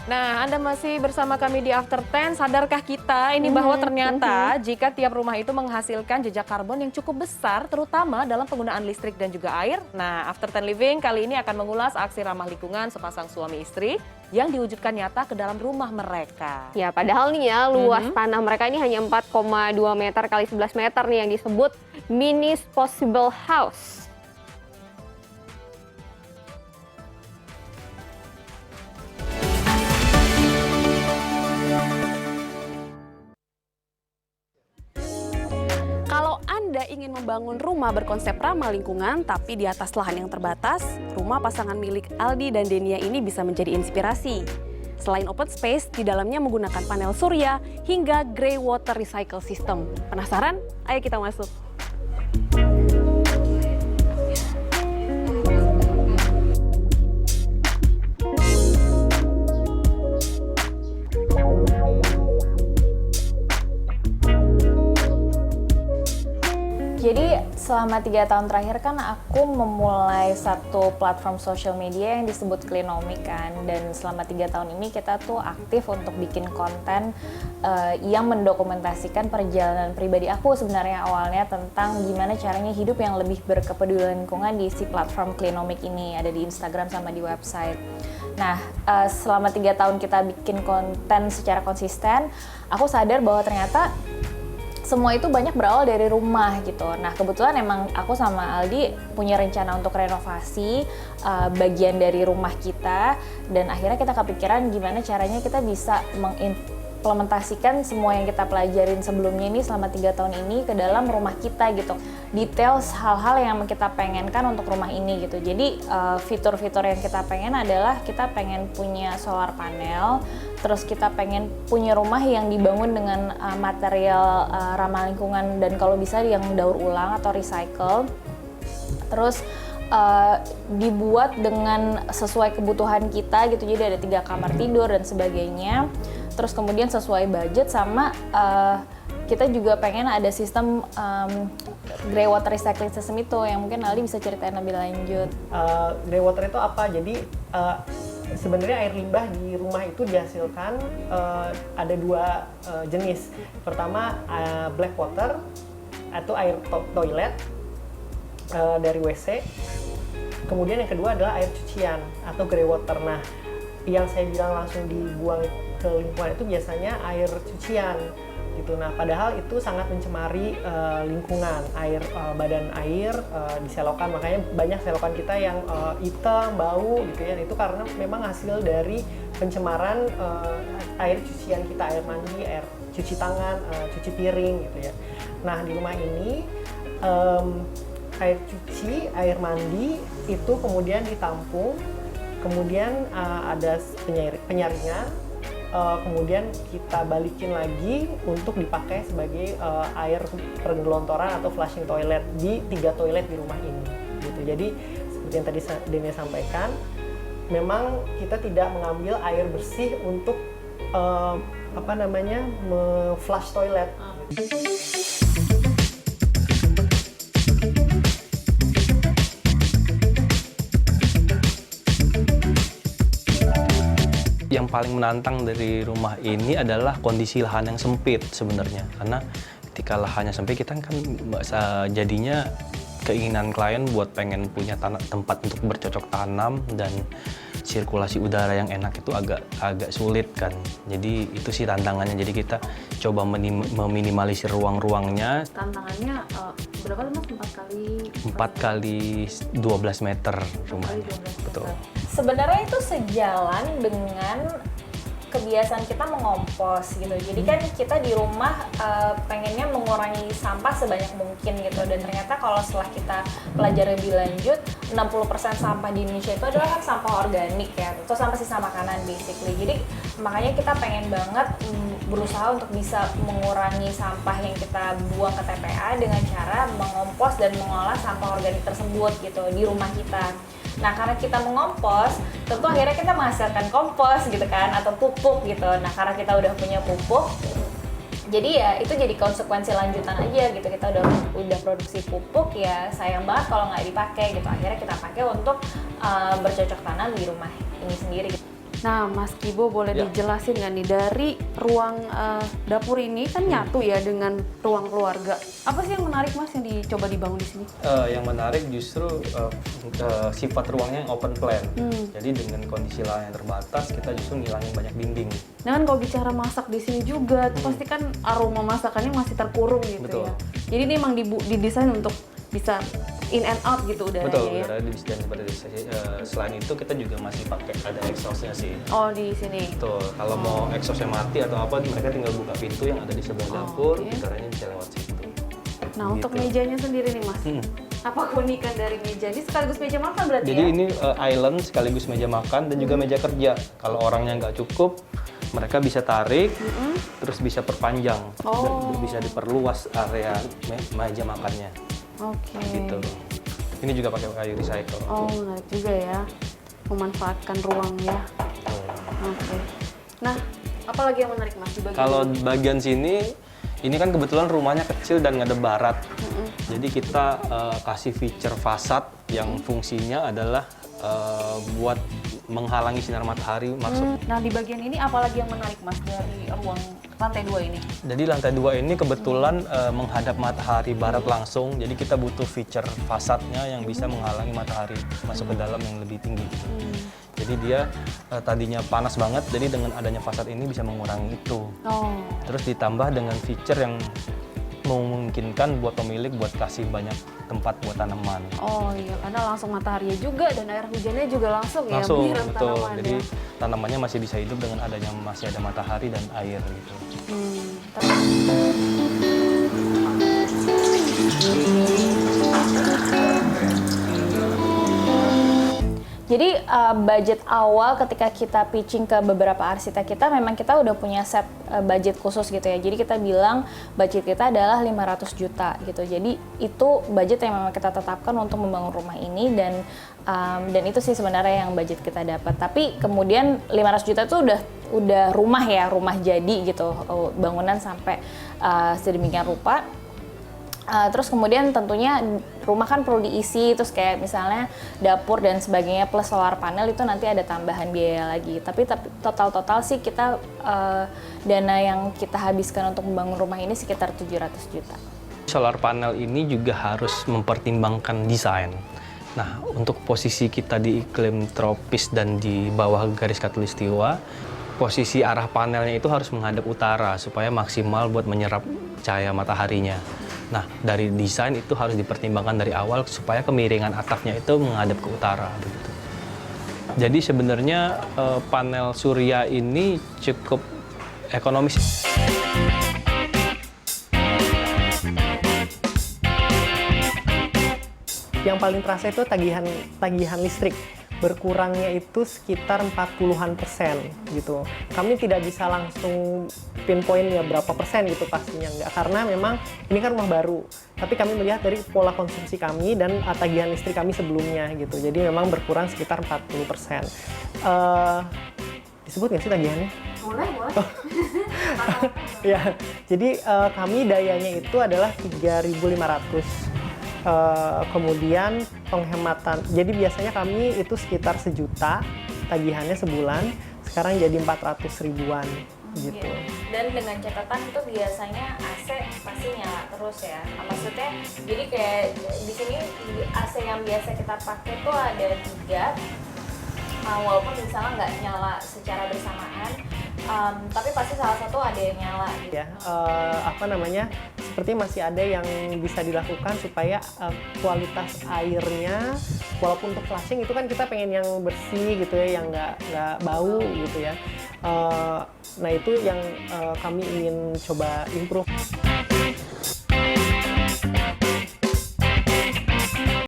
Nah, Anda masih bersama kami di After 10. Sadarkah kita ini bahwa ternyata jika tiap rumah itu menghasilkan jejak karbon yang cukup besar, terutama dalam penggunaan listrik dan juga air. Nah, After 10 Living kali ini akan mengulas aksi ramah lingkungan sepasang suami istri yang diwujudkan nyata ke dalam rumah mereka. Ya, padahal nih ya, luas tanah mereka ini hanya 4,2 meter kali 11 meter nih yang disebut mini possible house. Kalau Anda ingin membangun rumah berkonsep ramah lingkungan tapi di atas lahan yang terbatas, rumah pasangan milik Aldi dan Denia ini bisa menjadi inspirasi. Selain open space, di dalamnya menggunakan panel surya hingga grey water recycle system. Penasaran? Ayo kita masuk. Jadi selama 3 tahun terakhir kan aku memulai satu platform social media yang disebut Cleanomic kan, dan selama 3 tahun ini kita tuh aktif untuk bikin konten yang mendokumentasikan perjalanan pribadi aku sebenarnya awalnya tentang gimana caranya hidup yang lebih berkepedulian lingkungan di si platform Cleanomic ini, ada di Instagram sama di website. Nah, selama 3 tahun kita bikin konten secara konsisten, aku sadar bahwa ternyata semua itu banyak berawal dari rumah gitu. Nah, kebetulan emang aku sama Aldi punya rencana untuk renovasi bagian dari rumah kita, dan akhirnya kita kepikiran gimana caranya kita bisa mengimplementasikan semua yang kita pelajarin sebelumnya ini selama 3 tahun ini ke dalam rumah kita gitu. Details hal-hal yang kita pengenkan untuk rumah ini gitu. Jadi fitur-fitur yang kita pengen adalah kita pengen punya solar panel, terus kita pengen punya rumah yang dibangun dengan material ramah lingkungan dan kalau bisa yang daur ulang atau recycle. Terus dibuat dengan sesuai kebutuhan kita gitu, jadi ada 3 kamar tidur dan sebagainya. Terus kemudian sesuai budget sama kita juga pengen ada sistem grey water recycling system itu yang mungkin Aldi bisa ceritain lebih lanjut. Grey water itu apa? Jadi sebenarnya air limbah di rumah itu dihasilkan ada 2 jenis. Pertama black water atau air toilet dari WC. Kemudian yang kedua adalah air cucian atau grey water. Nah, yang saya bilang langsung dibuang ke lingkungan itu biasanya air cucian gitu. Nah, padahal itu sangat mencemari lingkungan, badan air di selokan. Makanya banyak selokan kita yang hitam, bau gitu ya. Itu karena memang hasil dari pencemaran air cucian kita, air mandi, air cuci tangan, cuci piring gitu ya. Nah, di rumah ini air cuci, air mandi itu kemudian ditampung, kemudian ada penyaringan. Kemudian kita balikin lagi untuk dipakai sebagai air penggelontoran atau flushing toilet di 3 toilet di rumah ini gitu. Jadi seperti yang tadi Denia sampaikan, memang kita tidak mengambil air bersih untuk flush toilet. Yang paling menantang dari rumah ini adalah kondisi lahan yang sempit sebenarnya. Karena ketika lahannya sempit, kita kan jadinya keinginan klien buat pengen punya tempat untuk bercocok tanam dan sirkulasi udara yang enak itu agak sulit kan. Jadi itu sih tantangannya. Jadi kita coba meminimalisir ruang-ruangnya. Tantangannya berapa tuh Mas? 4 kali 12 meter rumahnya. Betul. Sebenarnya itu sejalan dengan kebiasaan kita mengompos gitu. Jadi kan kita di rumah pengennya mengurangi sampah sebanyak mungkin gitu. Dan ternyata kalau setelah kita pelajari lebih lanjut, 60% sampah di Indonesia itu adalah kan sampah organik ya, atau sampah sisa makanan basically. Jadi makanya kita pengen banget berusaha untuk bisa mengurangi sampah yang kita buang ke TPA dengan cara mengompos dan mengolah sampah organik tersebut gitu di rumah kita. Nah, karena kita mengompos, tentu akhirnya kita menghasilkan kompos gitu kan, atau pupuk gitu. Nah, karena kita udah punya pupuk, jadi ya itu jadi konsekuensi lanjutan aja gitu. Kita udah produksi pupuk, ya sayang banget kalau nggak dipakai gitu. Akhirnya kita pakai untuk bercocok tanam di rumah ini sendiri gitu. Nah, Mas Kibo boleh Ya. dijelasin nggak nih dari ruang dapur ini kan nyatu ya dengan ruang keluarga. Apa sih yang menarik Mas yang dicoba dibangun di sini? Yang menarik justru sifat ruangnya yang open plan. Jadi dengan kondisi lahan yang terbatas, kita justru ngilangin banyak dinding. Nah kan kalau bicara masak di sini juga, tuh pasti kan aroma masakannya masih terkurung gitu Betul. ya. Jadi ini emang didesain untuk bisa in and out gitu udaranya Betul, ya. udara disediakan seperti itu. Selain itu kita juga masih pakai ada exhaustnya sih. Oh di sini. Betul, kalau mau exhaustnya mati atau apa, mereka tinggal buka pintu yang ada di sebelah dapur, oke. udaranya bisa lewat situ. Nah untuk Gitu. mejanya sendiri nih Mas, apa keunikan dari meja ini? Sekaligus meja makan berarti Jadi ya? ini island sekaligus meja makan dan juga meja kerja. Kalau orangnya nggak cukup, mereka bisa tarik, terus bisa perpanjang, dan bisa diperluas area meja makannya. Oke. Gitu. Ini juga pakai kayu recycle. Oh menarik juga ya, memanfaatkan ruang ya. Oke. Nah, apalagi yang menarik Mas di bagian Kalau ini? bagian sini, ini kan kebetulan rumahnya kecil dan ngadep barat. Jadi kita kasih feature fasad yang fungsinya adalah buat menghalangi sinar matahari masuk. Nah di bagian ini apalagi yang menarik Mas dari ruang lantai 2 ini? Jadi lantai 2 ini kebetulan menghadap matahari barat langsung. Jadi kita butuh feature fasadnya yang bisa menghalangi matahari masuk ke dalam yang lebih tinggi. Jadi dia tadinya panas banget, jadi dengan adanya fasad ini bisa mengurangi itu. Oh. Terus ditambah dengan feature yang memungkinkan buat pemilik buat kasih banyak tempat buat tanaman. Oh iya, karena langsung mataharinya juga dan air hujannya juga langsung ya Langsung, menyiram betul. tanaman Jadi ya. tanamannya masih bisa hidup dengan adanya masih ada matahari dan air gitu. Jadi budget awal ketika kita pitching ke beberapa arsitek kita, memang kita udah punya set budget khusus gitu ya. Jadi kita bilang budget kita adalah 500 juta gitu. Jadi itu budget yang memang kita tetapkan untuk membangun rumah ini, dan itu sih sebenarnya yang budget kita dapat. Tapi kemudian 500 juta itu udah rumah ya, rumah jadi gitu, bangunan sampai sedemikian rupa. Terus kemudian tentunya rumah kan perlu diisi, terus kayak misalnya dapur dan sebagainya plus solar panel itu nanti ada tambahan biaya lagi. Tapi total sih kita dana yang kita habiskan untuk membangun rumah ini sekitar 700 juta. Solar panel ini juga harus mempertimbangkan desain. Nah, untuk posisi kita di iklim tropis dan di bawah garis khatulistiwa, posisi arah panelnya itu harus menghadap utara supaya maksimal buat menyerap cahaya mataharinya. Nah, dari desain itu harus dipertimbangkan dari awal supaya kemiringan atapnya itu menghadap ke utara begitu. Jadi sebenarnya panel surya ini cukup ekonomis. Yang paling terasa itu tagihan listrik. Berkurangnya itu sekitar 40-an% gitu. Kami tidak bisa langsung pinpoint ya berapa persen gitu pastinya, enggak, karena memang ini kan rumah baru. Tapi kami melihat dari pola konsumsi kami dan tagihan listrik kami sebelumnya gitu. Jadi memang berkurang sekitar 40%. Disebut nggak sih tagihannya? Boleh. Ya, jadi kami dayanya itu adalah 3.500. Kemudian penghematan, jadi biasanya kami itu sekitar 1 juta tagihannya sebulan, sekarang jadi 400 ribuan gitu. Dan dengan catatan itu biasanya AC pasti nyala terus ya. Maksudnya jadi kayak di sini AC yang biasa kita pakai tuh ada 3, walaupun misalnya nggak nyala secara bersamaan, tapi pasti salah satu ada yang nyala gitu. Ya, seperti masih ada yang bisa dilakukan supaya kualitas airnya, walaupun untuk flushing itu kan kita pengen yang bersih gitu ya, yang nggak bau gitu ya. Nah itu yang kami ingin coba improve.